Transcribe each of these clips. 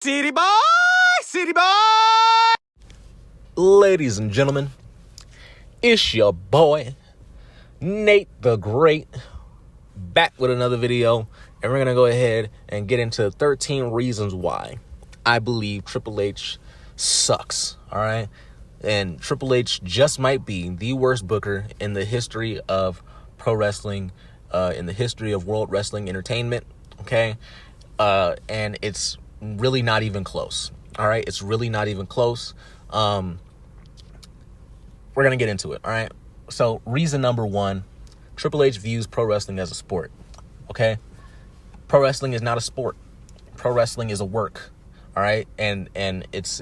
City boy, city boy. Ladies and gentlemen, it's your boy, Nate the Great, back with another video, and we're going to go ahead and get into 13 reasons why I believe Triple H sucks, all right? And Triple H just might be the worst booker in the history of pro wrestling, in the history of World Wrestling Entertainment, okay? And it's really not even close, all right? It's really not even close. We're going to get into it, all right? So reason number one, Triple H views pro wrestling as a sport, okay? Pro wrestling is not a sport. Pro wrestling is a work, all right? And it's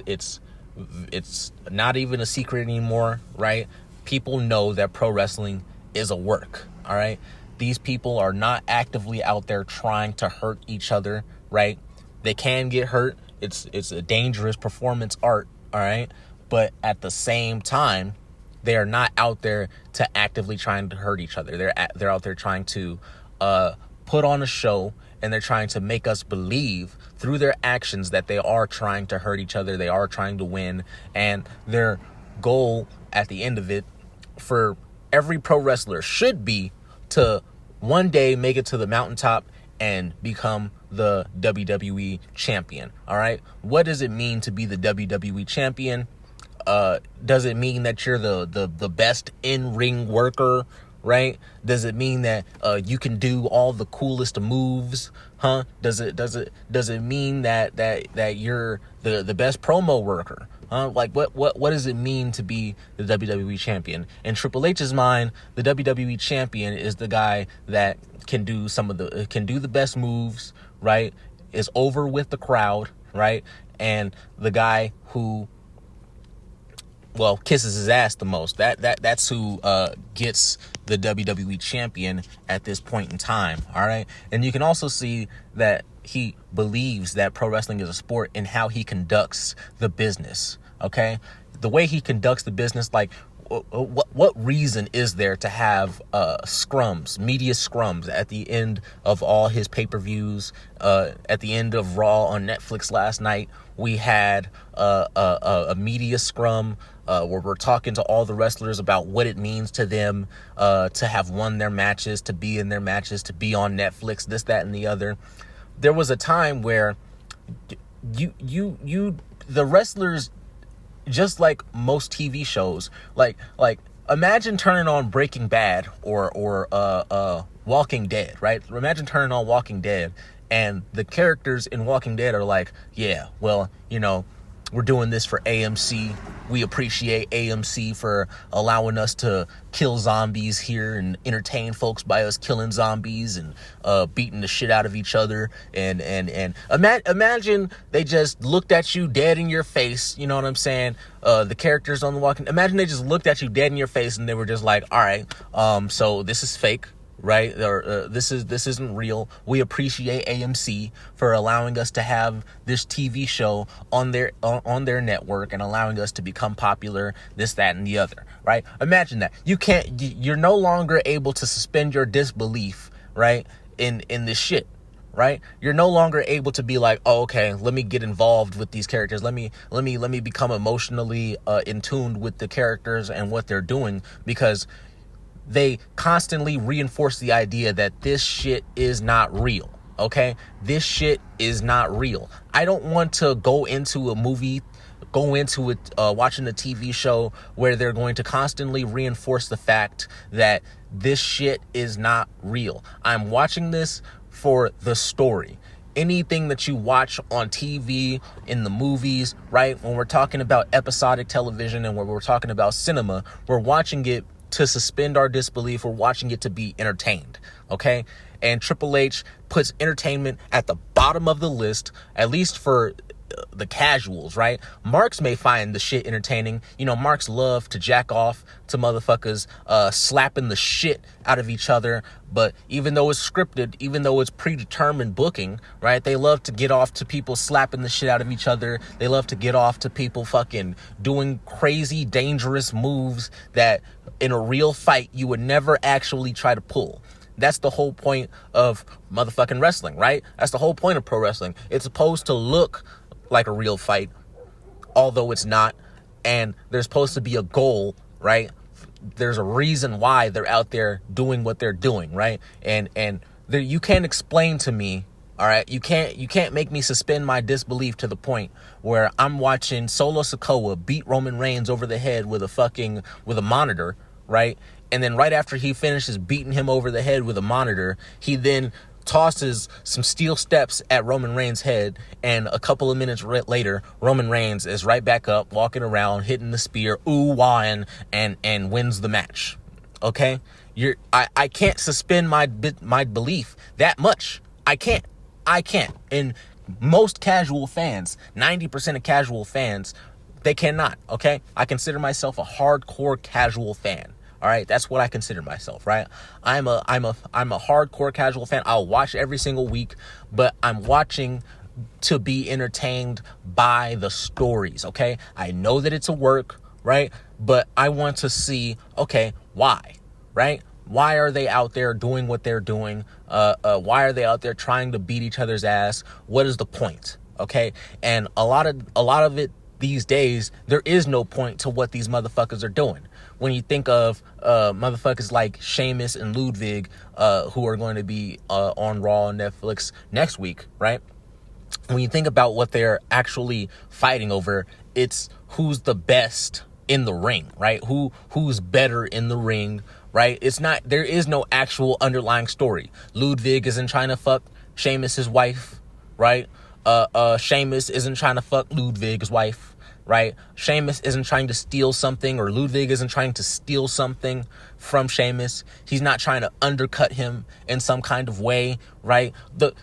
not even a secret anymore, right? People know that pro wrestling is a work, all right? These people are not actively out there trying to hurt each other, right? They can get hurt. It's a dangerous performance art, all right? But at the same time, they are not out there to actively trying to hurt each other. They're out there trying to put on a show, and they're trying to make us believe through their actions that they are trying to hurt each other. They are trying to win, and their goal at the end of it for every pro wrestler should be to one day make it to the mountaintop and become the WWE champion. All right. What does it mean to be the WWE champion? Does it mean that you're the best in-ring worker, right? Does it mean that you can do all the coolest moves? Huh? Does it mean that you're the best promo worker? Like what does it mean to be the WWE champion? In Triple H's mind, the WWE champion is the guy that can do the best moves, right? Is over with the crowd, right? And the guy who kisses his ass the most. That's who gets the WWE champion at this point in time, all right? And you can also see that he believes that pro wrestling is a sport in how he conducts the business, okay? The way he conducts the business, like, what reason is there to have media scrums at the end of all his pay-per-views? At the end of Raw on Netflix last night, we had a media scrum where we're talking to all the wrestlers about what it means to them to have won their matches, to be in their matches, to be on Netflix, this, that, and the other. There was a time where the wrestlers, just like most TV shows, like imagine turning on Breaking Bad or Walking Dead, right? Imagine turning on Walking Dead, and the characters in Walking Dead are like, yeah, well, we're doing this for AMC. We appreciate AMC for allowing us to kill zombies here and entertain folks by us killing zombies and beating the shit out of each other. And imagine they just looked at you dead in your face. You know what I'm saying? The characters on the Walking. Imagine they just looked at you dead in your face and they were just like, all right, so this is fake. Right? Or this isn't real. We appreciate AMC for allowing us to have this TV show on their network and allowing us to become popular, this, that, and the other, right? Imagine that. You're no longer able to suspend your disbelief, right? In this shit, right? You're no longer able to be like, oh, okay, let me get involved with these characters. Let me become emotionally in tune with the characters and what they're doing, because they constantly reinforce the idea that this shit is not real, okay? This shit is not real. I don't want to go into it, watching a TV show where they're going to constantly reinforce the fact that this shit is not real. I'm watching this for the story. Anything that you watch on TV, in the movies, right? When we're talking about episodic television and when we're talking about cinema, we're watching it to suspend our disbelief. We're watching it to be entertained, okay? And Triple H puts entertainment at the bottom of the list, at least for the casuals, right? Marks may find the shit entertaining. Marks love to jack off to motherfuckers slapping the shit out of each other. But even though it's scripted, even though it's predetermined booking, right? They love to get off to people slapping the shit out of each other. They love to get off to people fucking doing crazy, dangerous moves that in a real fight you would never actually try to pull. That's the whole point of motherfucking wrestling, right? That's the whole point of pro wrestling. It's supposed to look like a real fight, although it's not. And there's supposed to be a goal, right? There's a reason why they're out there doing what they're doing, right? And there, you can't explain to me, all right? You can't make me suspend my disbelief to the point where I'm watching Solo Sikoa beat Roman Reigns over the head with a monitor, right? And then right after he finishes beating him over the head with a monitor, he then tosses some steel steps at Roman Reigns' head, and a couple of minutes later, Roman Reigns is right back up, walking around, hitting the spear, ooh-wahing, and wins the match. Okay? I can't suspend my belief that much. I can't. And most casual fans, 90% of casual fans, they cannot, okay? I consider myself a hardcore casual fan. All right, that's what I consider myself, right? I'm a hardcore casual fan. I'll watch every single week, but I'm watching to be entertained by the stories, okay? I know that it's a work, right? But I want to see, okay, why, right? Why are they out there doing what they're doing? Why are they out there trying to beat each other's ass? What is the point, okay? And a lot of it these days, there is no point to what these motherfuckers are doing. When you think of motherfuckers like Sheamus and Ludwig, who are going to be on Raw and Netflix next week, right? When you think about what they're actually fighting over, it's who's the best in the ring, right? Who's better in the ring, right? It's not, there is no actual underlying story. Ludwig isn't trying to fuck Sheamus's wife, right? Sheamus isn't trying to fuck Ludwig's wife, right? Sheamus isn't trying to steal something, or Ludwig isn't trying to steal something from Sheamus. He's not trying to undercut him in some kind of way, right?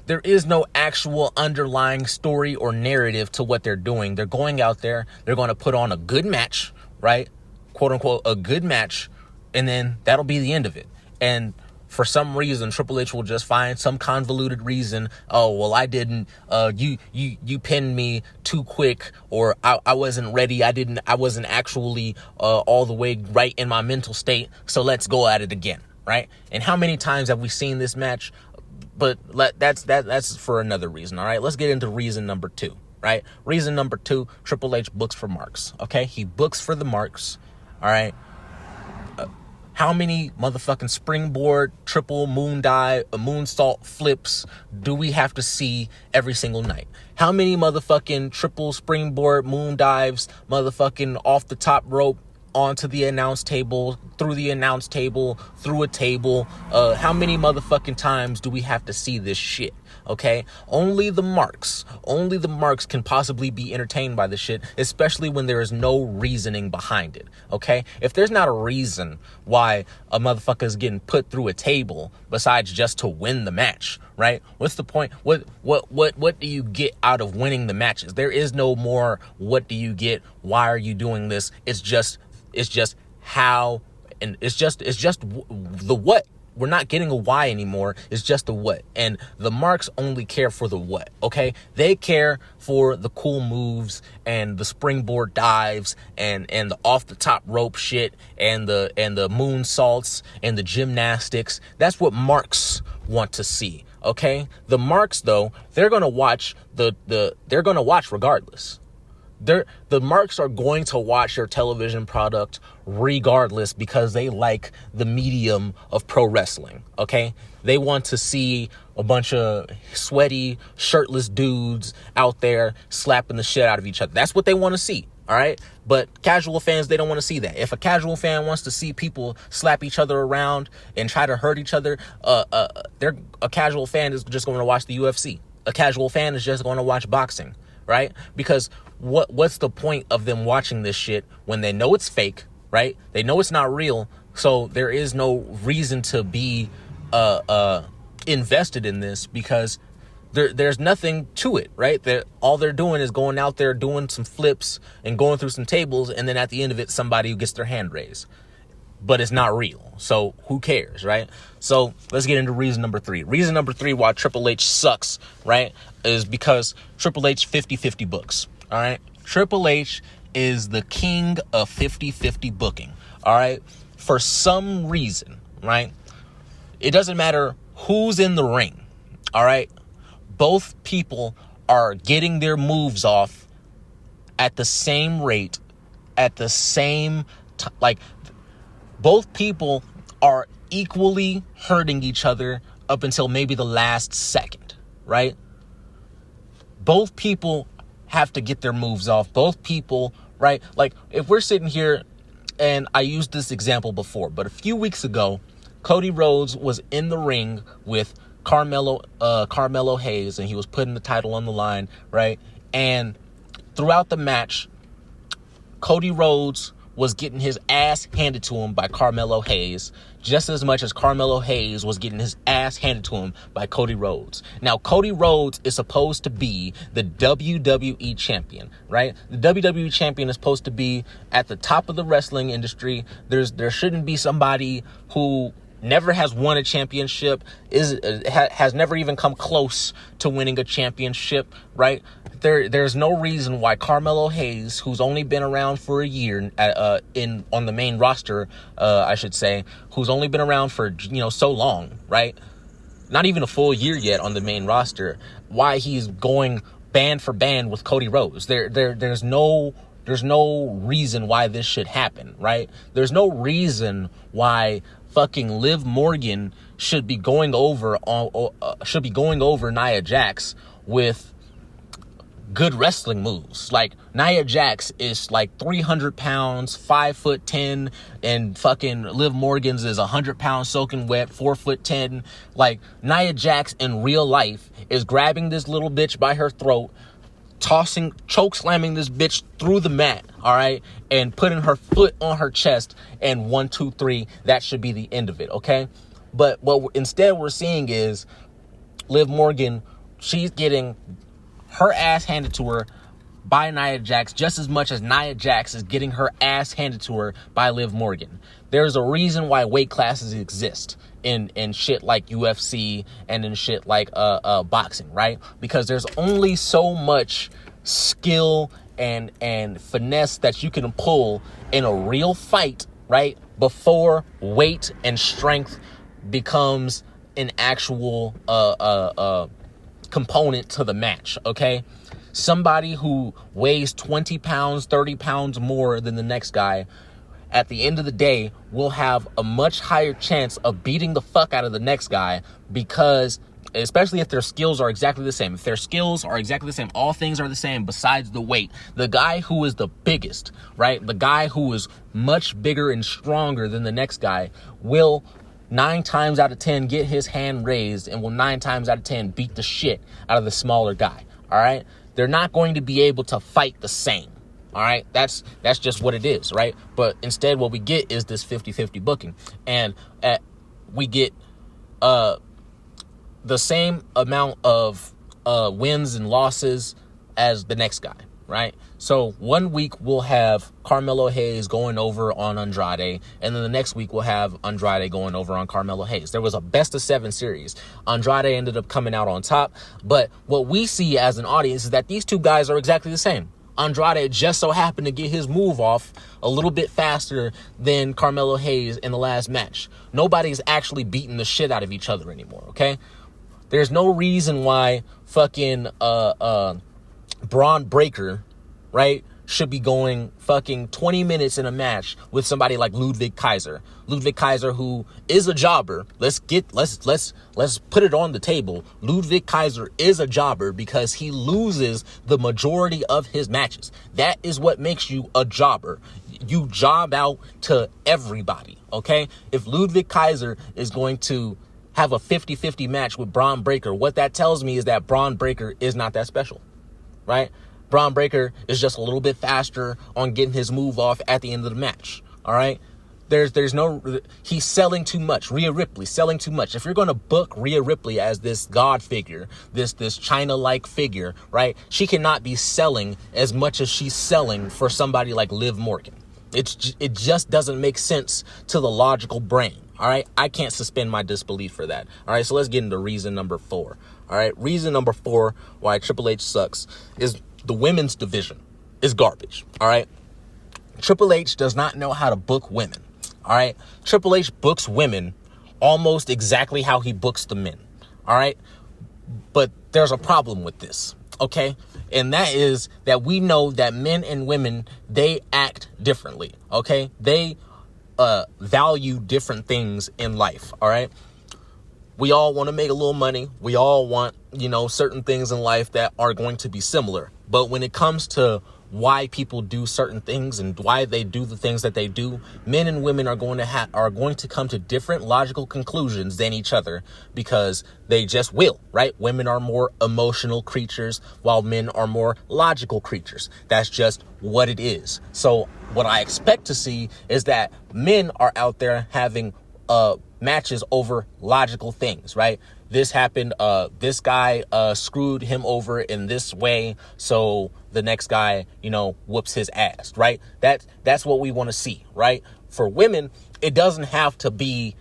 There is no actual underlying story or narrative to what they're doing. They're going out there, they're going to put on a good match, right? Quote unquote, a good match, and then that'll be the end of it. And for some reason, Triple H will just find some convoluted reason. Oh, well, I didn't, you pinned me too quick, or I wasn't ready. I wasn't actually all the way right in my mental state. So let's go at it again, right? And how many times have we seen this match? But that's for another reason, all right? Let's get into reason number 2, right? Reason number 2, Triple H books for marks, okay? He books for the marks, all right? How many motherfucking springboard, triple moon dive, moonsault flips do we have to see every single night? How many motherfucking triple springboard moon dives, motherfucking off the top rope, onto the announce table, through the announce table, through a table? How many motherfucking times do we have to see this shit? Okay, only the marks can possibly be entertained by this shit, especially when there is no reasoning behind it. Okay, if there's not a reason why a motherfucker is getting put through a table besides just to win the match, right? What's the point? What do you get out of winning the matches? There is no more what do you get, why are you doing this? It's just how, and it's just the what. We're not getting a why anymore. It's just a what. And the marks only care for the what, okay? They care for the cool moves and the springboard dives and the off the top rope shit and the moonsaults and the gymnastics. That's what marks want to see, okay? The marks, though, they're gonna watch they're gonna watch regardless. The marks are going to watch your television product regardless because they like the medium of pro wrestling, okay? They want to see a bunch of sweaty, shirtless dudes out there slapping the shit out of each other. That's what they want to see, all right? But casual fans, they don't want to see that. If a casual fan wants to see people slap each other around and try to hurt each other, a casual fan is just going to watch the UFC. A casual fan is just going to watch boxing, right? Because what's the point of them watching this shit when they know it's fake, right? They know it's not real, so there is no reason to be invested in this because there's nothing to it, right? All they're doing is going out there doing some flips and going through some tables, and then at the end of it, somebody gets their hand raised. But it's not real, so who cares, right? So let's get into reason number 3. Reason number 3 why Triple H sucks, right, is because Triple H 50-50 books, all right? Triple H is the king of 50-50 booking, all right? For some reason, right, it doesn't matter who's in the ring, all right? Both people are getting their moves off at the same rate, at the same like both people are equally hurting each other up until maybe the last second, right? Both people have to get their moves off. Both people, right? Like if we're sitting here, and I used this example before, but a few weeks ago, Cody Rhodes was in the ring with Carmelo Hayes, and he was putting the title on the line, right? And throughout the match, Cody Rhodes was getting his ass handed to him by Carmelo Hayes just as much as Carmelo Hayes was getting his ass handed to him by Cody Rhodes. Now, Cody Rhodes is supposed to be the WWE champion, right? The WWE champion is supposed to be at the top of the wrestling industry. There shouldn't be somebody who never has won a championship, has never even come close to winning a championship, right? There's no reason why Carmelo Hayes, who's only been around for a year on the main roster, I should say, who's only been around for so long, right? Not even a full year yet on the main roster. Why he's going band for band with Cody Rhodes? There's no reason why this should happen, right? There's no reason why fucking Liv Morgan should be going over Nia Jax with good wrestling moves. Like, Nia Jax is like 300 pounds, 5'10", and fucking Liv Morgan's is 100 pounds soaking wet, 4'10". Like, Nia Jax in real life is grabbing this little bitch by her throat, choke slamming this bitch through the mat, all right, and putting her foot on her chest, and 1, 2, 3, that should be the end of it, okay? But what instead we're seeing is Liv Morgan, she's getting her ass handed to her by Nia Jax just as much as Nia Jax is getting her ass handed to her by Liv Morgan. There's a reason why weight classes exist in shit like UFC and in shit like boxing, right? Because there's only so much skill and finesse that you can pull in a real fight, right? Before weight and strength becomes an actual component to the match, okay? Somebody who weighs 20 pounds, 30 pounds more than the next guy, at the end of the day, will have a much higher chance of beating the fuck out of the next guy, because, especially if their skills are exactly the same. If their skills are exactly the same, all things are the same besides the weight. The guy who is the biggest, right? The guy who is much bigger and stronger than the next guy will 9 times out of 10 get his hand raised and will 9 times out of 10 beat the shit out of the smaller guy, all right? They're not going to be able to fight the same, all right? That's just what it is, right? But instead what we get is this 50-50 booking. And we get the same amount of wins and losses as the next guy, right? So 1 week we'll have Carmelo Hayes going over on Andrade, and then the next week we'll have Andrade going over on Carmelo Hayes. There was a best of 7 series. Andrade ended up coming out on top, but what we see as an audience is that these two guys are exactly the same. Andrade just so happened to get his move off a little bit faster than Carmelo Hayes in the last match. Nobody's actually beating the shit out of each other anymore, okay? There's no reason why fucking Braun Breaker, right, should be going fucking 20 minutes in a match with somebody like Ludwig Kaiser. Ludwig Kaiser, who is a jobber. Let's put it on the table. Ludwig Kaiser is a jobber because he loses the majority of his matches. That is what makes you a jobber. You job out to everybody, okay? If Ludwig Kaiser is going to have a 50-50 match with Braun Breaker, what that tells me is that Braun Breaker is not that special, right? Braun Breaker is just a little bit faster on getting his move off at the end of the match, all right? He's selling too much. Rhea Ripley selling too much. If you're going to book Rhea Ripley as this god figure, this China-like figure, right, she cannot be selling as much as she's selling for somebody like Liv Morgan. It just doesn't make sense to the logical brain, all right? I can't suspend my disbelief for that, all right? So let's get into reason number 4, all right? Reason number 4 why Triple H sucks is the women's division is garbage, all right? Triple H does not know how to book women, all right? Triple H books women almost exactly how he books the men, all right? But there's a problem with this, Okay. And that is that we know that men and women, they act differently. Okay. They value different things in life. All right. We all want to make a little money. We all want, certain things in life that are going to be similar. But when it comes to why people do certain things and why they do the things that they do, men and women are going to come to different logical conclusions than each other, because they just will, right? Women are more emotional creatures while men are more logical creatures. That's just what it is. So what I expect to see is that men are out there having matches over logical things, right? This happened, this guy screwed him over in this way, so the next guy, whoops his ass, right? That's what we want to see, right? For women, it doesn't have to be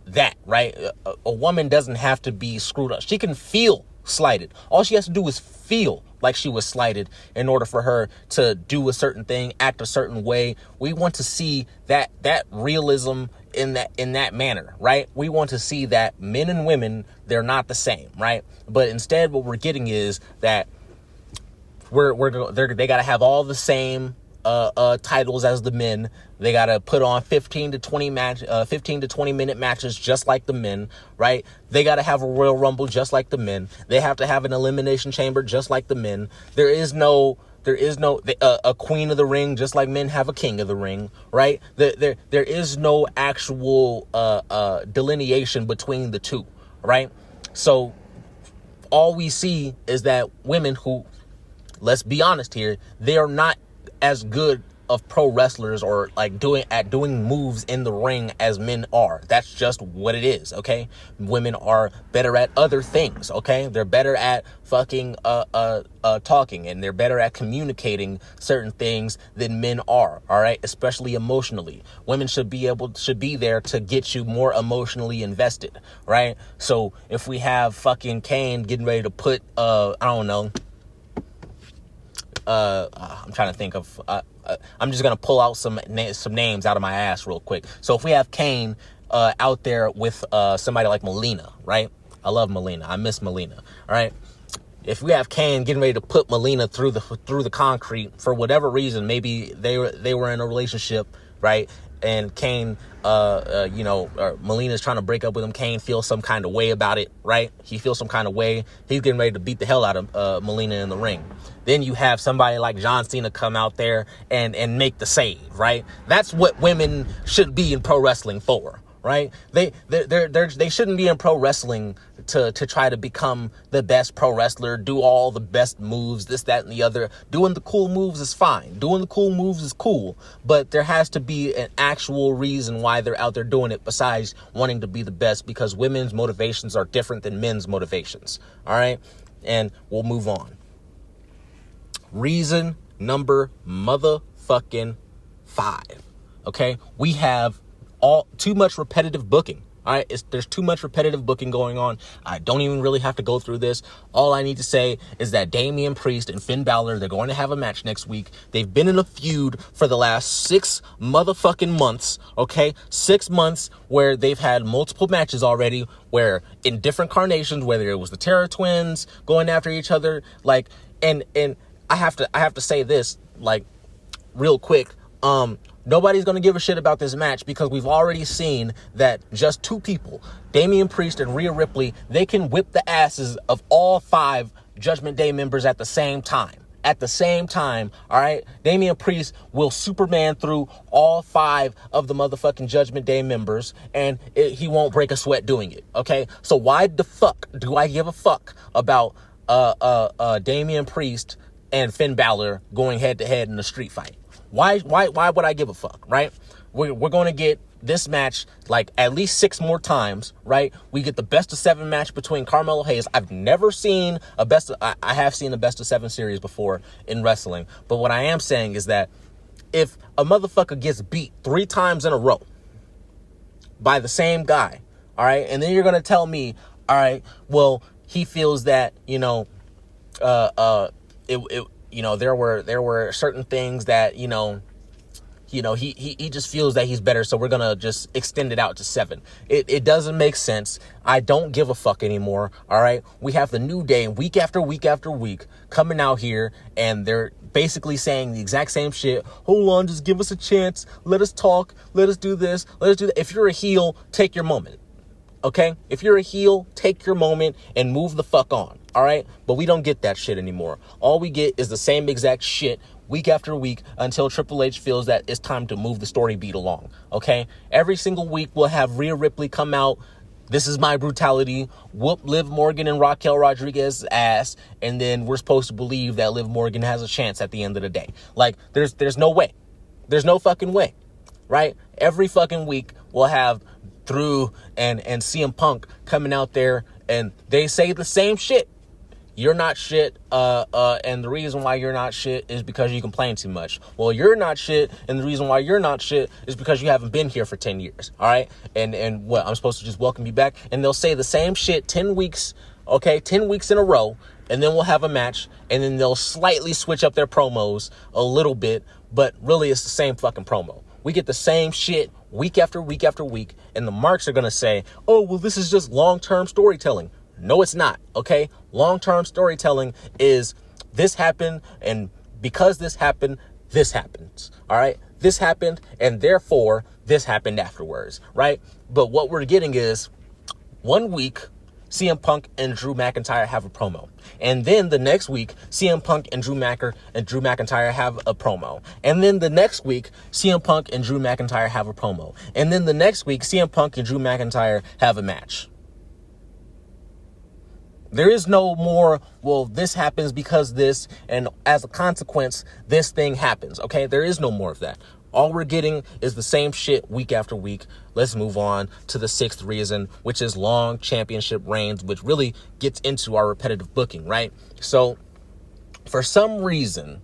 that, right? A woman doesn't have to be screwed up. She can feel slighted. All she has to do is feel like she was slighted in order for her to do a certain thing, act a certain way. We want to see that realism in that manner, right? We want to see that men and women, they're not the same, right? But instead, what we're getting is that they got to have all the same titles as the men. They got to put on 15 to 20 minute matches just like the men, right? They got to have a Royal Rumble just like the men. They have to have an Elimination Chamber just like the men. There is no a Queen of the Ring just like men have a King of the Ring, right? There is no actual delineation between the two, right? So all we see is that women who, let's be honest here, they are not as good of pro wrestlers or like doing moves in the ring as men are. That's just what it is, okay? Women are better at other things, okay? They're better at fucking talking, and they're better at communicating certain things than men are, all right? Especially emotionally. Women should be there to get you more emotionally invested, right? So if we have fucking Kane getting ready to put I don't know, I'm trying to think of, I'm just going to pull out some names out of my ass real quick. So if we have Kane, out there with, somebody like Melina, right? I love Melina. I miss Melina. All right. If we have Kane getting ready to put Melina through the concrete for whatever reason, maybe they were in a relationship, right? And Kane, Melina's trying to break up with him. Kane feels some kind of way about it, right? He feels some kind of way. He's getting ready to beat the hell out of Melina in the ring. Then you have somebody like John Cena come out there and make the save, right? That's what women should be in pro wrestling for, right? They shouldn't be in pro wrestling to try to become the best pro wrestler, do all the best moves, this, that, and the other. Doing the cool moves is fine. Doing the cool moves is cool, but there has to be an actual reason why they're out there doing it besides wanting to be the best, because women's motivations are different than men's motivations, all right? And we'll move on. Reason number motherfucking 5, okay? We have too much repetitive booking. All right, there's too much repetitive booking going on. I don't even really have to go through this. All I need to say is that Damian Priest and Finn Balor, they're going to have a match next week. They've been in a feud for the last 6 motherfucking months, okay? 6 months where they've had multiple matches already, where in different carnations, whether it was the Terror Twins going after each other, like, and I have to say this, like, real quick. Nobody's going to give a shit about this match because we've already seen that just 2 people, Damian Priest and Rhea Ripley, they can whip the asses of all 5 Judgment Day members at the same time. At the same time, all right? Damian Priest will Superman through all 5 of the motherfucking Judgment Day members, and he won't break a sweat doing it, okay? So why the fuck do I give a fuck about Damian Priest and Finn Balor going head-to-head in a street fight? Why would I give a fuck, right? We're going to get this match like at least 6 more times, right? We get the best of 7 match between Carmelo Hayes. I've never seen I have seen a best of 7 series before in wrestling. But what I am saying is that if a motherfucker gets beat 3 times in a row by the same guy, all right, and then you're going to tell me, all right, well, he feels that, there were certain things that, he just feels that he's better, so we're gonna just extend it out to 7. It doesn't make sense. I don't give a fuck anymore. All right, we have the New Day week after week after week coming out here, and they're basically saying the exact same shit. Hold on, just give us a chance. Let us talk. Let us do this. Let us do that. If you're a heel, take your moment. Okay? If you're a heel, take your moment and move the fuck on. All right? But we don't get that shit anymore. All we get is the same exact shit week after week until Triple H feels that it's time to move the story beat along. Okay? Every single week we'll have Rhea Ripley come out. This is my brutality. Whoop Liv Morgan and Raquel Rodriguez's ass. And then we're supposed to believe that Liv Morgan has a chance at the end of the day. Like, there's no way. There's no fucking way. Right? Every fucking week we'll have Drew and CM Punk coming out there and they say the same shit. You're not shit, and the reason why you're not shit is because you complain too much. Well, you're not shit, and the reason why you're not shit is because you haven't been here for 10 years, all right? And what, I'm supposed to just welcome you back? And they'll say the same shit 10 weeks, okay, 10 weeks in a row, and then we'll have a match, and then they'll slightly switch up their promos a little bit, but really it's the same fucking promo. We get the same shit week after week after week, and the marks are going to say, oh, well, this is just long-term storytelling. No, it's not, okay? Long-term storytelling is this happened, and because this happened, this happens, all right? This happened, and therefore, this happened afterwards, right? But what we're getting is 1 week, CM Punk and Drew McIntyre have a promo. And then the next week, CM Punk and Drew McIntyre have a promo. And then the next week, CM Punk and Drew McIntyre have a promo. And then the next week, CM Punk and Drew McIntyre have a match. There is no more, well, this happens because this, and as a consequence, this thing happens, okay? There is no more of that. All we're getting is the same shit week after week. Let's move on to the 6th reason, which is long championship reigns, which really gets into our repetitive booking, right? So, for some reason,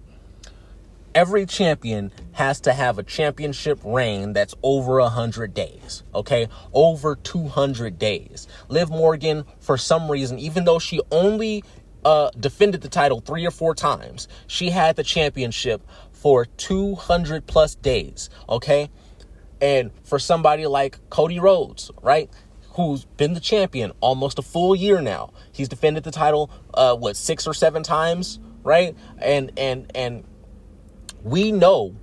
every champion has to have a championship reign that's over 100 days, okay? Over 200 days. Liv Morgan, for some reason, even though she only defended the title 3 or 4 times, she had the championship for 200 plus days, okay? And for somebody like Cody Rhodes, right, who's been the champion almost a full year now, he's defended the title, 6 or 7 times, right? And we know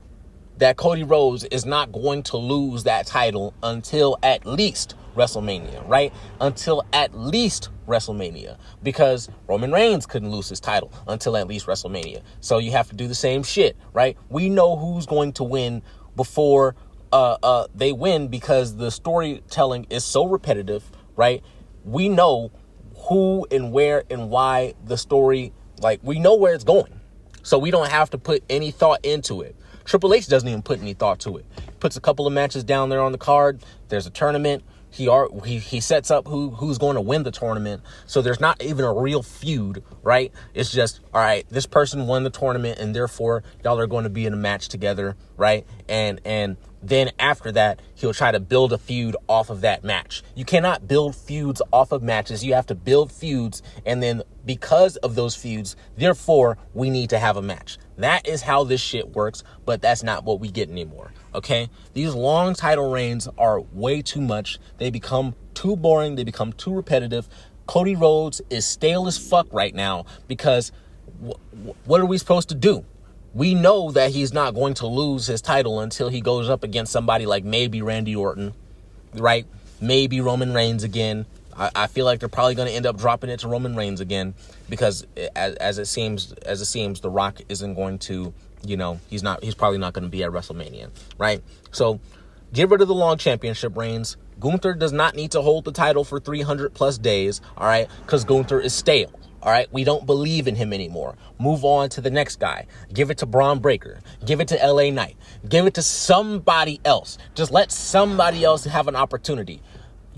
that Cody Rhodes is not going to lose that title until at least WrestleMania, right? Until at least WrestleMania, because Roman Reigns couldn't lose his title until at least WrestleMania. So you have to do the same shit, right? We know who's going to win before they win because the storytelling is so repetitive, right? We know who and where and why the story, like, we know where it's going. So we don't have to put any thought into it. Triple H doesn't even put any thought to it. Puts a couple of matches down there on the card. There's a tournament. He sets up who's going to win the tournament. So there's not even a real feud, right? It's just, all right, this person won the tournament and therefore y'all are going to be in a match together, right? And then after that, he'll try to build a feud off of that match. You cannot build feuds off of matches. You have to build feuds, and then because of those feuds, therefore, we need to have a match. That is how this shit works, but that's not what we get anymore, okay? These long title reigns are way too much. They become too boring. They become too repetitive. Cody Rhodes is stale as fuck right now because what are we supposed to do? We know that he's not going to lose his title until he goes up against somebody like maybe Randy Orton, right? Maybe Roman Reigns again. I feel like they're probably going to end up dropping it to Roman Reigns again because as it seems, The Rock isn't going to, he's probably not going to be at WrestleMania, right? So get rid of the long championship reigns. Gunther does not need to hold the title for 300 plus days, all right? Because Gunther is stale. All right, we don't believe in him anymore. Move on to the next guy. Give it to Braun Breaker. Give it to LA Knight. Give it to somebody else. Just let somebody else have an opportunity.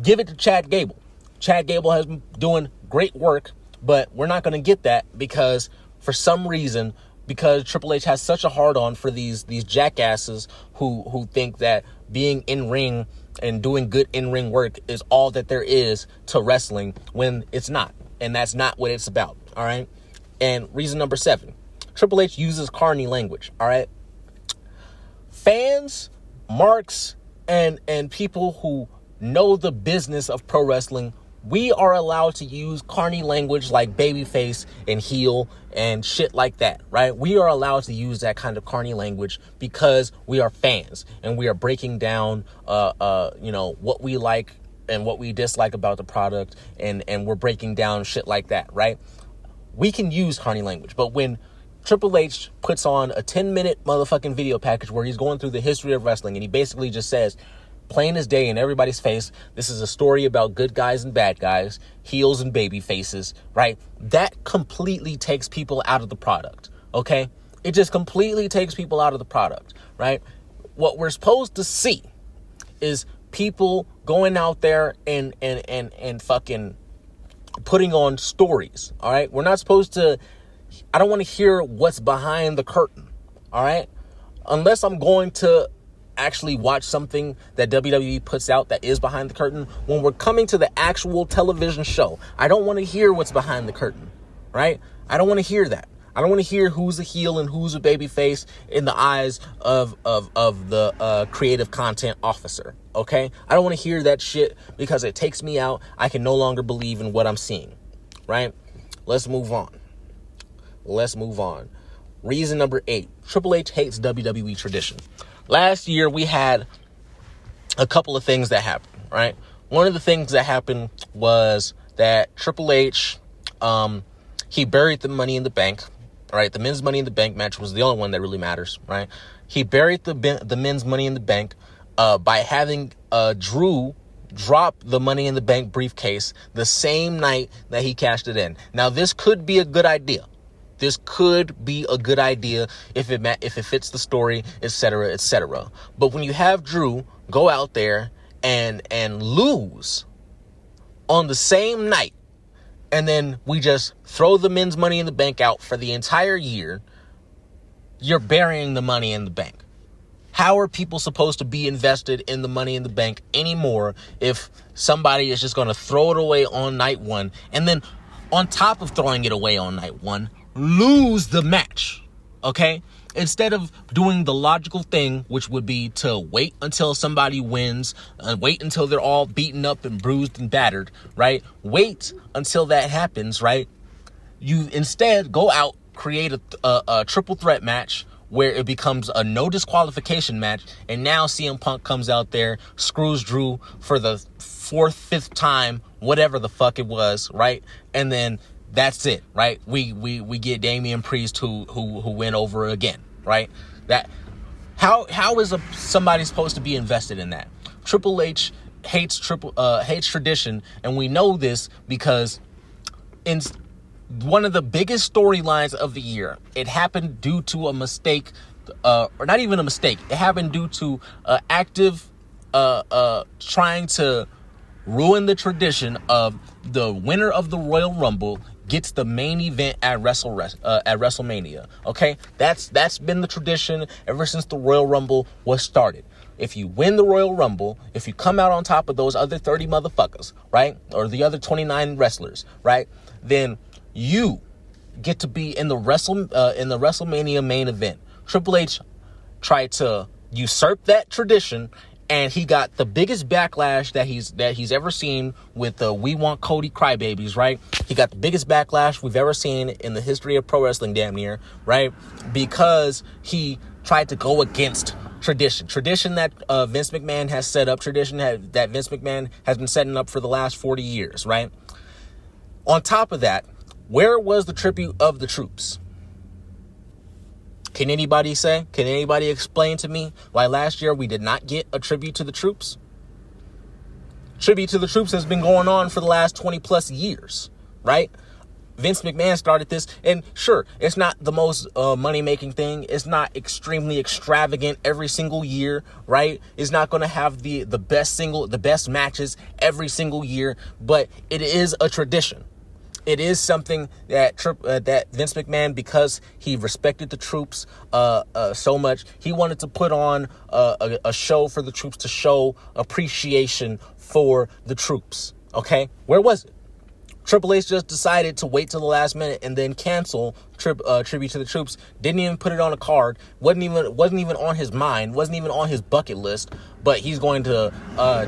Give it to Chad Gable. Chad Gable has been doing great work, but we're not going to get that because for some reason, because Triple H has such a hard-on for these jackasses who think that being in ring and doing good in-ring work is all that there is to wrestling when it's not. And that's not what it's about, all right? And reason number 7, Triple H uses carny language, all right? fans, marks, and people who know the business of pro wrestling, we are allowed to use carny language like babyface and heel and shit like that, right? We are allowed to use that kind of carny language because we are fans and we are breaking down, what we like and what we dislike about the product, and we're breaking down shit like that, right? We can use carny language, but when Triple H puts on a 10-minute motherfucking video package where he's going through the history of wrestling and he basically just says, plain as day in everybody's face, this is a story about good guys and bad guys, heels and baby faces, right? That completely takes people out of the product, okay? It just completely takes people out of the product, right? What we're supposed to see is people going out there and fucking putting on stories, all right? We're not supposed to, I don't want to hear what's behind the curtain, all right? Unless I'm going to actually watch something that WWE puts out that is behind the curtain. When we're coming to the actual television show, I don't want to hear what's behind the curtain, right? I don't want to hear that. I don't want to hear who's a heel and who's a babyface in the eyes of the creative content officer, okay? I don't want to hear that shit because it takes me out. I can no longer believe in what I'm seeing, right? Let's move on. Reason number 8, Triple H hates WWE tradition. Last year, we had a couple of things that happened, right? One of the things that happened was that Triple H, he buried the Money in the Bank, right? The men's Money in the Bank match was the only one that really matters, right? He buried the men's Money in the Bank by having Drew drop the Money in the Bank briefcase the same night that he cashed it in. Now, this could be a good idea. This could be a good idea if it fits the story, etc., etc. But when you have Drew go out there and lose on the same night, and then we just throw the men's Money in the Bank out for the entire year, you're burying the Money in the Bank. How are people supposed to be invested in the Money in the Bank anymore if somebody is just going to throw it away on night one, and then on top of throwing it away on night one, lose the match, okay? Instead of doing the logical thing, which would be to wait until somebody wins, and wait until they're all beaten up and bruised and battered, right? Wait until that happens, right? You instead go out, create a triple threat match where it becomes a no disqualification match, and now CM Punk comes out there, screws Drew for the 4th, 5th time, whatever the fuck it was, right? And then that's it, right? We get Damian Priest who went over again, right? That how is somebody supposed to be invested in that? Triple H hates tradition, and we know this because in one of the biggest storylines of the year, it happened due to a mistake, or not even a mistake. It happened due to active trying to ruin the tradition of the winner of the Royal Rumble gets the main event at WrestleMania. Okay, that's been the tradition ever since the Royal Rumble was started. If you win the Royal Rumble, if you come out on top of those other 30 motherfuckers, right, or the other 29 wrestlers, right, then you get to be in the WrestleMania main event. Triple H tried to usurp that tradition, and he got the biggest backlash that he's ever seen with the We Want Cody crybabies, right? He got the biggest backlash we've ever seen in the history of pro wrestling, damn near, right? Because he tried to go against tradition that Vince McMahon has set up, that Vince McMahon has been setting up for the last 40 years, right? On top of that, where was the tribute of the troops? Can anybody say? Can anybody explain to me why last year we did not get a tribute to the troops? Tribute to the troops has been going on for the last 20 plus years, right? Vince McMahon started this, and sure, it's not the most money-making thing. It's not extremely extravagant every single year, right? It's not going to have the best matches every single year, but it is a tradition. It is something that that Vince McMahon, because he respected the troops so much, he wanted to put on a show for the troops to show appreciation for the troops. Okay, where was it? Triple H just decided to wait till the last minute and then cancel Tribute to the Troops. Didn't even put it on a card. Wasn't even on his mind. Wasn't even on his bucket list. But he's going to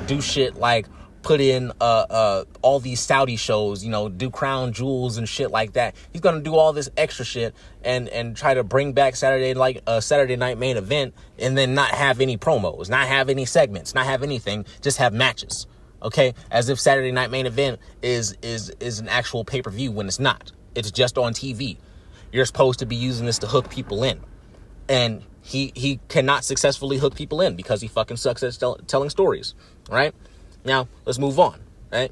do shit like put in all these Saudi shows, do Crown Jewels and shit like that. He's gonna do all this extra shit and try to bring back Saturday Night Main Event and then not have any promos, not have any segments, not have anything, just have matches. Okay, as if Saturday Night Main Event is an actual pay-per-view when it's not. It's just on TV. You're supposed to be using this to hook people in, and he cannot successfully hook people in because he fucking sucks at telling stories. Right now, let's move on. Right.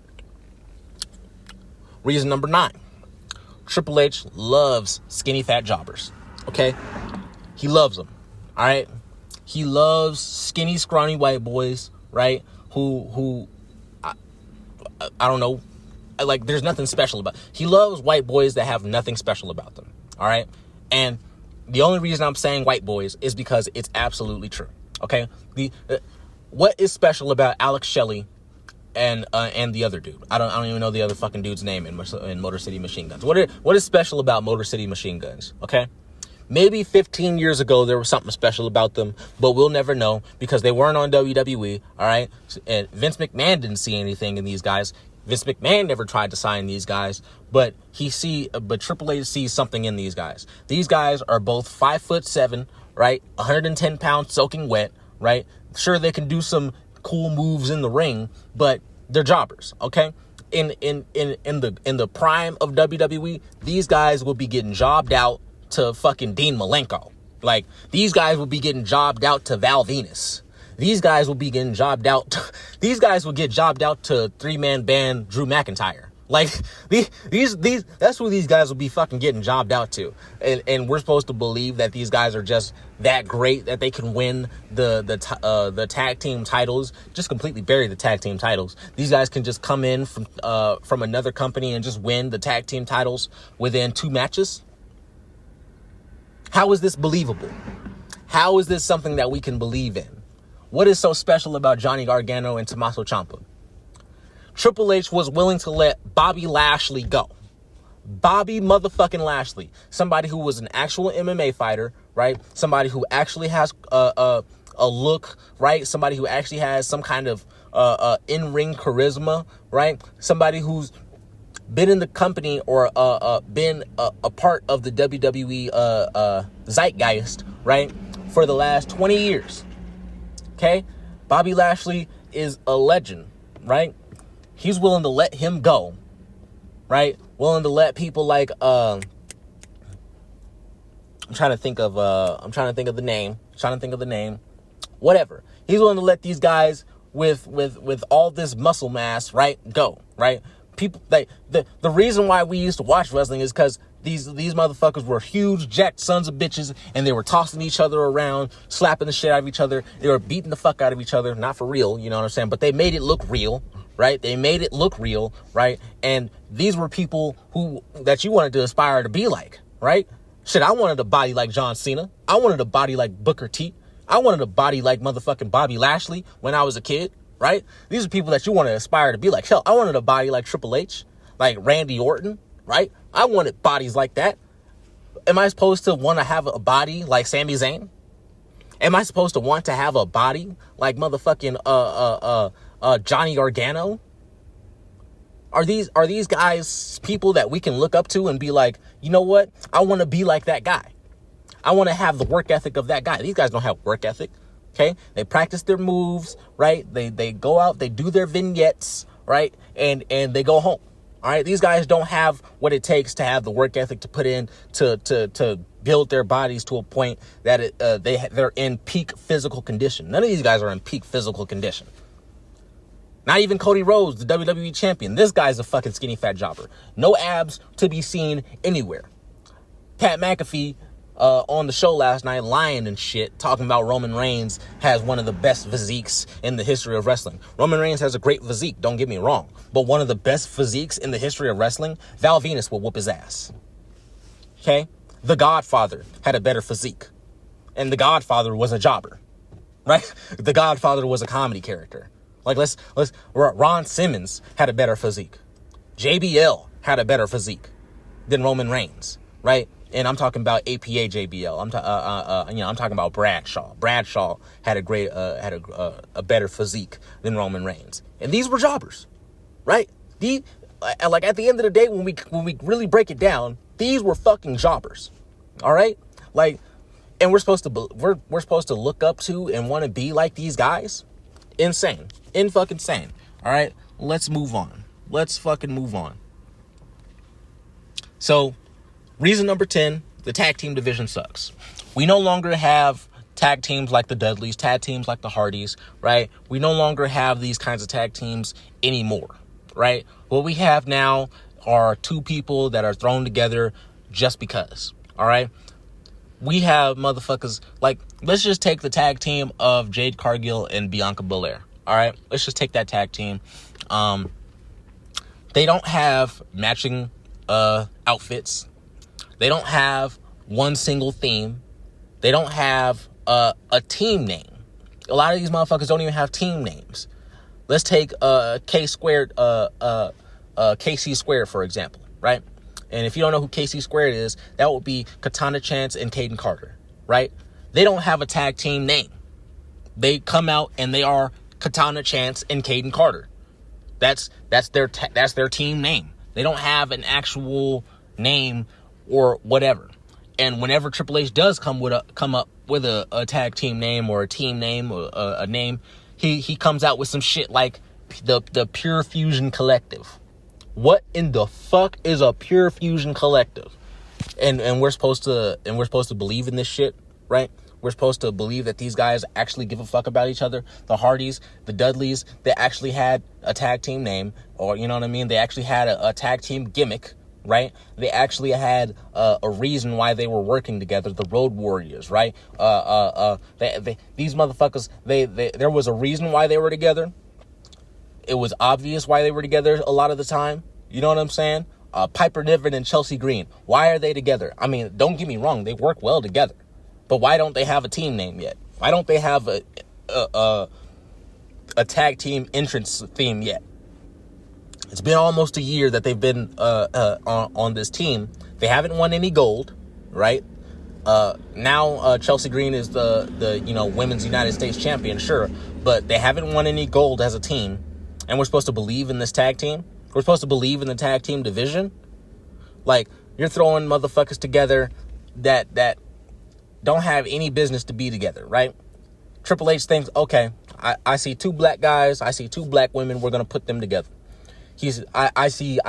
Reason number 9: Triple H loves skinny fat jobbers. Okay, he loves them. All right, he loves skinny scrawny white boys. Right, who. I don't know, like there's nothing special about. He loves white boys that have nothing special about them. All right, and the only reason I'm saying white boys is because it's absolutely true. Okay, what is special about Alex Shelley and the other dude? I don't even know the other fucking dude's name in Motor City Machine Guns. What is special about Motor City Machine Guns? Okay. Maybe 15 years ago, there was something special about them, but we'll never know because they weren't on WWE, all right? And Vince McMahon didn't see anything in these guys. Vince McMahon never tried to sign these guys, but Triple H sees something in these guys. These guys are both 5'7", right? 110 pounds soaking wet, right? Sure, they can do some cool moves in the ring, but they're jobbers, okay? In the prime of WWE, these guys will be getting jobbed out to fucking Dean Malenko. Like, these guys will be getting jobbed out to Val Venus. These guys will be getting jobbed out. These guys will get jobbed out to 3-man band Drew McIntyre. Like, these that's who these guys will be fucking getting jobbed out to. And we're supposed to believe that these guys are just that great that they can win the tag team titles, just completely bury the tag team titles. These guys can just come in from another company and just win the tag team titles within 2 matches. How is this believable? How is this something that we can believe in? What is so special about Johnny Gargano and Tommaso Ciampa? Triple H was willing to let Bobby Lashley go. Bobby motherfucking Lashley. Somebody who was an actual MMA fighter, right? Somebody who actually has a look, right? Somebody who actually has some kind of in-ring charisma, right? Somebody who's been in the company or been a part of the WWE zeitgeist, right, for the last 20 years. Okay? Bobby Lashley is a legend, right? He's willing to let him go, right? Willing to let people like I'm trying to think of the name. Whatever. He's willing to let these guys with all this muscle mass, right, go, right? People, the reason why we used to watch wrestling is because these motherfuckers were huge jacked sons of bitches, and they were tossing each other around, slapping the shit out of each other. They were beating the fuck out of each other, not for real, you know what I'm saying? But they made it look real, right? They made it look real, right? And these were people that you wanted to aspire to be like, right? Shit, I wanted a body like John Cena. I wanted a body like Booker T. I wanted a body like motherfucking Bobby Lashley when I was a kid. Right? These are people that you want to aspire to be like. Hell, I wanted a body like Triple H, like Randy Orton, right? I wanted bodies like that. Am I supposed to want to have a body like Sami Zayn? Am I supposed to want to have a body like motherfucking Johnny Gargano? Are these guys people that we can look up to and be like, you know what? I want to be like that guy. I want to have the work ethic of that guy. These guys don't have work ethic. Okay, they practice their moves, right? They go out, they do their vignettes, right? And they go home. All right, these guys don't have what it takes to have the work ethic to put in to build their bodies to a point that they're in peak physical condition. None of these guys are in peak physical condition. Not even Cody Rhodes, the WWE champion. This guy's a fucking skinny fat jobber. No abs to be seen anywhere. Pat McAfee on the show last night, lying and shit, talking about Roman Reigns has one of the best physiques in the history of wrestling. Roman Reigns has a great physique, don't get me wrong, but one of the best physiques in the history of wrestling, Val Venus will whoop his ass. Okay? The Godfather had a better physique, and The Godfather was a jobber, right? The Godfather was a comedy character. Like, Ron Simmons had a better physique. JBL had a better physique than Roman Reigns, right? And I'm talking about APA JBL. I'm talking about Bradshaw. Bradshaw had a better physique than Roman Reigns, and these were jobbers, right? Like at the end of the day, when we really break it down, these were fucking jobbers, all right? Like, and we're supposed to look up to and want to be like these guys. Insane, fucking insane. All right, let's move on. Let's fucking move on. So, reason number 10, the tag team division sucks. We no longer have tag teams like the Dudleys, tag teams like the Hardys, right? We no longer have these kinds of tag teams anymore, right? What we have now are two people that are thrown together just because, all right? We have motherfuckers, like, let's just take the tag team of Jade Cargill and Bianca Belair, all right? Let's just take that tag team. They don't have matching outfits. They don't have one single theme. They don't have a team name. A lot of these motherfuckers don't even have team names. Let's take KC Squared, for example, right? And if you don't know who KC Squared is, that would be Katana Chance and Caden Carter, right? They don't have a tag team name. They come out and they are Katana Chance and Caden Carter. That's their team name. They don't have an actual name or whatever. And whenever Triple H does come up with a tag team name or a team name or a name, he comes out with some shit like the Pure Fusion Collective. What in the fuck is a Pure Fusion Collective? And we're supposed to believe in this shit, right? We're supposed to believe that these guys actually give a fuck about each other. The Hardys, the Dudleys, they actually had a tag team name, or you know what I mean? They actually had a tag team gimmick, right? They actually had a reason why they were working together. The Road Warriors, right? These motherfuckers, there was a reason why they were together. It was obvious why they were together a lot of the time. You know what I'm saying? Piper Niven and Chelsea Green. Why are they together? I mean, don't get me wrong. They work well together. But why don't they have a team name yet? Why don't they have a tag team entrance theme yet? It's been almost a year that they've been on this team. They haven't won any gold, right? Now Chelsea Green is the Women's United States champion, sure, but they haven't won any gold as a team. And we're supposed to believe in this tag team? We're supposed to believe in the tag team division? Like, you're throwing motherfuckers together that don't have any business to be together, right? Triple H thinks, okay, I see two black guys, I see two black women, we're gonna put them together. I see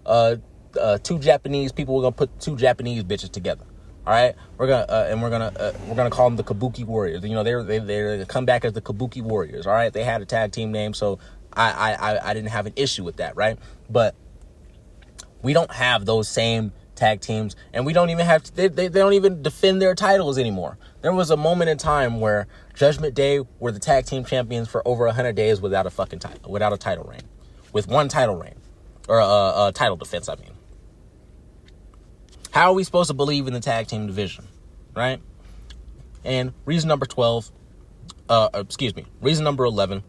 two Japanese people, we're gonna put two Japanese bitches together. All right, we're gonna call them the Kabuki Warriors. You know, they come back as the Kabuki Warriors. All right, they had a tag team name, so I didn't have an issue with that, right? But we don't have those same tag teams, and we don't even have they don't even defend their titles anymore. There was a moment in time where Judgment Day were the tag team champions for over 100 days without a fucking title, without a title reign, with one title reign or a title defense. I mean, how are we supposed to believe in the tag team division, right? And reason number 11.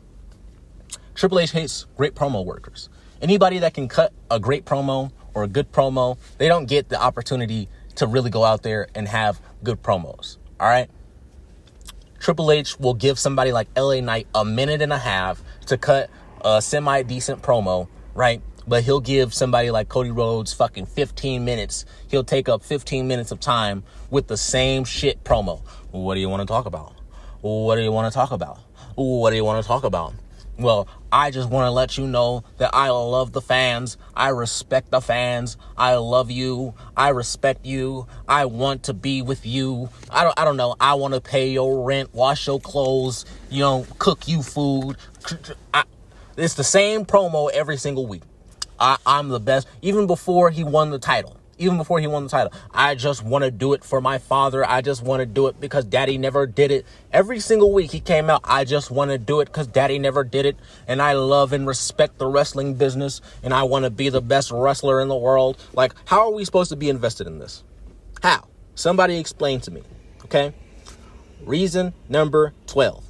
Triple H hates great promo workers. Anybody that can cut a great promo or a good promo, they don't get the opportunity to really go out there and have good promos. All right. Triple H will give somebody like LA Knight a minute and a half to cut a semi-decent promo, right? But he'll give somebody like Cody Rhodes fucking 15 minutes. He'll take up 15 minutes of time with the same shit promo. What do you want to talk about? What do you want to talk about? What do you want to talk about? Well, I just want to let you know that I love the fans. I respect the fans. I love you. I respect you. I want to be with you. I don't know. I want to pay your rent, wash your clothes, cook you food. It's the same promo every single week. I'm the best. Even before he won the title. I just want to do it for my father. I just want to do it because daddy never did it. Every single week he came out, I just want to do it because daddy never did it. And I love and respect the wrestling business. And I want to be the best wrestler in the world. Like, how are we supposed to be invested in this? How? Somebody explain to me. Okay? Reason number 12.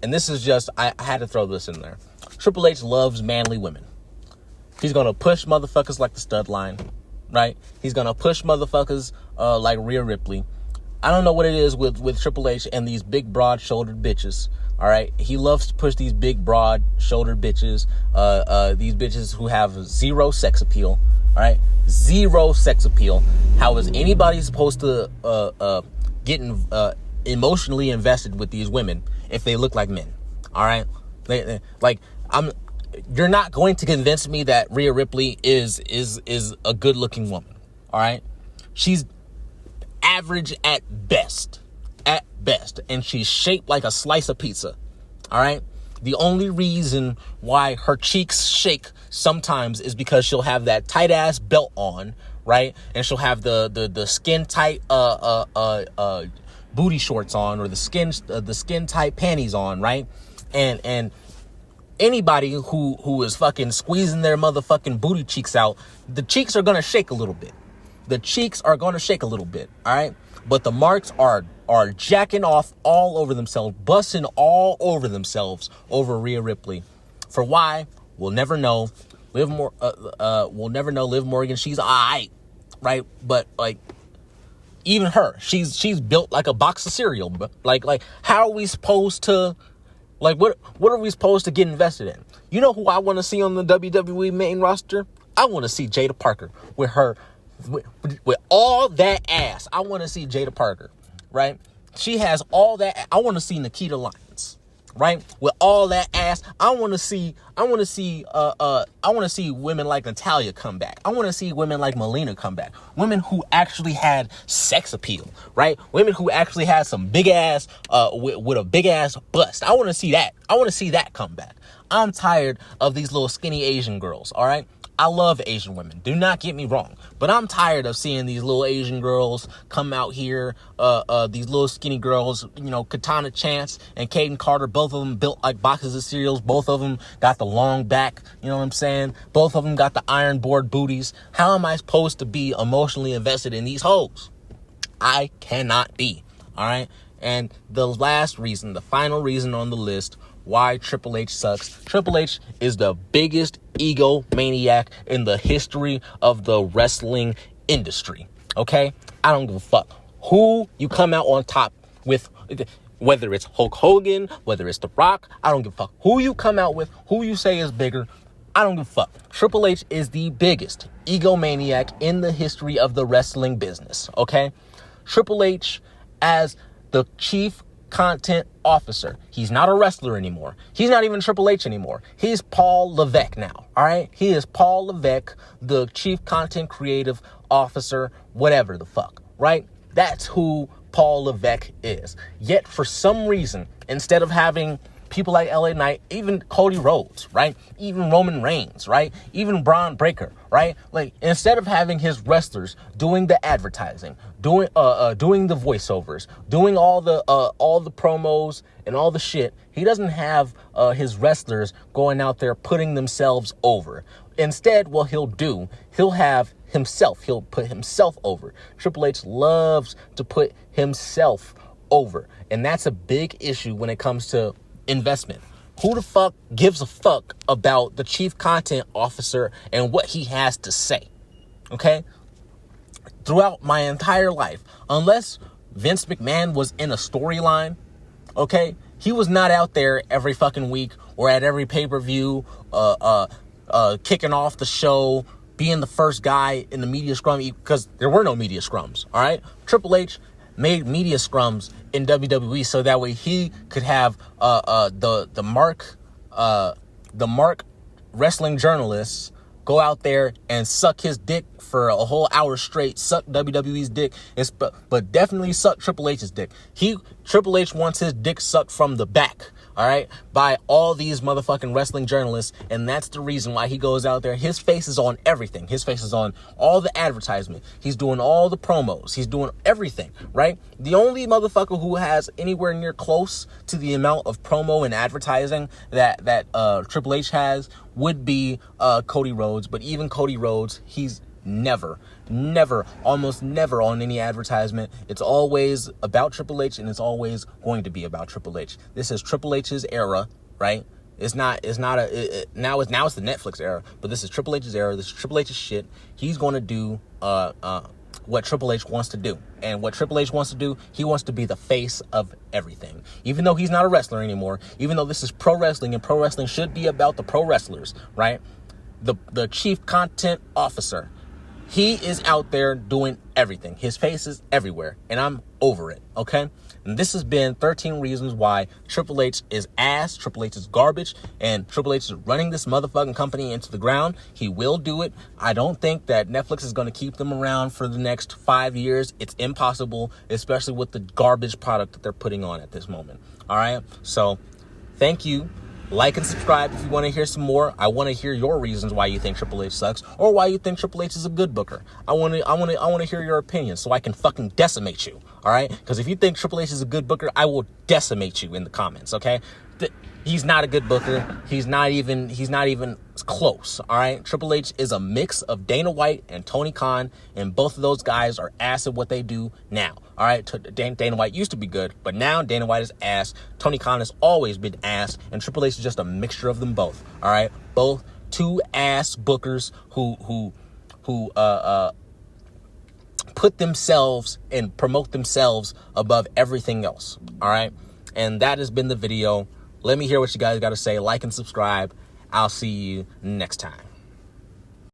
And this is just, I had to throw this in there. Triple H loves manly women. He's going to push motherfuckers like the stud line, right? He's going to push motherfuckers like Rhea Ripley. I don't know what it is with Triple H and these big, broad-shouldered bitches, all right? He loves to push these big, broad-shouldered bitches, these bitches who have zero sex appeal, all right? Zero sex appeal. How is anybody supposed to get emotionally invested with these women if they look like men, all right? You're not going to convince me that Rhea Ripley is a good-looking woman, all right? She's average at best, and she's shaped like a slice of pizza, all right? The only reason why her cheeks shake sometimes is because she'll have that tight ass belt on, right? And she'll have the skin tight booty shorts on, or the skin tight panties on, right? And anybody who is fucking squeezing their motherfucking booty cheeks out, the cheeks are gonna shake a little bit. The cheeks are going to shake a little bit, all right? But the marks are jacking off all over themselves, busting all over themselves over Rhea Ripley. For why? We'll never know. Liv Morgan, she's all right, right? But, like, even her, she's built like a box of cereal. But like, how are we supposed to, like, what are we supposed to get invested in? You know who I want to see on the WWE main roster? I want to see Jada Parker with her, with all that ass. I want to see Jada Parker, right? She has all that. I want to see Nikita Lyons, right? With all that ass. I want to see women like Natalya come back. I want to see women like Melina come back. Women who actually had sex appeal, right? Women who actually had some big ass, with a big ass bust. I want to see that. I want to see that come back. I'm tired of these little skinny Asian girls, all right? I love Asian women. Do not get me wrong. But I'm tired of seeing these little Asian girls come out here, these little skinny girls, you know, Katana Chance and Kaden Carter, both of them built like boxes of cereals. Both of them got the long back, you know what I'm saying? Both of them got the iron board booties. How am I supposed to be emotionally invested in these hoes? I cannot be, all right? And the last reason, the final reason on the list why Triple H sucks. Triple H is the biggest egomaniac in the history of the wrestling industry. Okay? I don't give a fuck who you come out on top with, whether it's Hulk Hogan, whether it's The Rock. I don't give a fuck who you come out with, who you say is bigger. I don't give a fuck. Triple H is the biggest egomaniac in the history of the wrestling business. Okay? Triple H as the chief content officer. He's not a wrestler anymore. He's not even Triple H anymore. He's Paul Levesque now. All right. He is Paul Levesque, the chief content creative officer, whatever the fuck. Right. That's who Paul Levesque is. Yet for some reason, instead of having people like LA Knight, even Cody Rhodes, right? Even Roman Reigns, right? Even Braun Breaker, right? Like, instead of having his wrestlers doing the advertising, doing the voiceovers, doing all the promos and all the shit, he doesn't have his wrestlers going out there putting themselves over. Instead, what he'll have himself. He'll put himself over. Triple H loves to put himself over. And that's a big issue when it comes to investment. Who the fuck gives a fuck about the chief content officer and what he has to say? Okay? Throughout my entire life, unless Vince McMahon was in a storyline, okay, he was not out there every fucking week or at every pay-per-view, kicking off the show, being the first guy in the media scrum, because there were no media scrums, all right? Triple H made media scrums in WWE so that way he could have the mark wrestling journalists go out there and suck his dick for a whole hour straight, suck WWE's dick, but definitely suck Triple H's dick. Triple H wants his dick sucked from the back, all right, by all these motherfucking wrestling journalists, and that's the reason why he goes out there. His face is on everything. His face is on all the advertisement. He's doing all the promos. He's doing everything, right? The only motherfucker who has anywhere near close to the amount of promo and advertising that Triple H has would be Cody Rhodes, but even Cody Rhodes, he's almost never on any advertisement. It's always about Triple H, and it's always going to be about Triple H. This is Triple H's era, right? Now it's the Netflix era, but this is Triple H's era. This is Triple H's shit. He's going to do what Triple H wants to do. And what Triple H wants to do, he wants to be the face of everything. Even though he's not a wrestler anymore, even though this is pro wrestling and pro wrestling should be about the pro wrestlers, right? The chief content officer, he is out there doing everything. His face is everywhere, and I'm over it, okay? And this has been 13 reasons why Triple H is ass, Triple H is garbage, and Triple H is running this motherfucking company into the ground. He will do it. I don't think that Netflix is going to keep them around for the next 5 years. It's impossible, especially with the garbage product that they're putting on at this moment. All right? So, thank you. Like and subscribe if you want to hear some more. I want to hear your reasons why you think Triple H sucks, or why you think Triple H is a good booker. I want to hear your opinion so I can fucking decimate you. All right? Because if you think Triple H is a good booker, I will decimate you in the comments. Okay? He's not a good booker. He's not even close. All right? Triple H is a mix of Dana White and Tony Khan, and both of those guys are ass at what they do now. All right? Dana White used to be good, but now Dana White is ass. Tony Khan has always been ass, and Triple H is just a mixture of them both. All right? Both two ass bookers who put themselves and promote themselves above everything else. All right? And that has been the video. Let me hear what you guys got to say. Like and subscribe. I'll see you next time.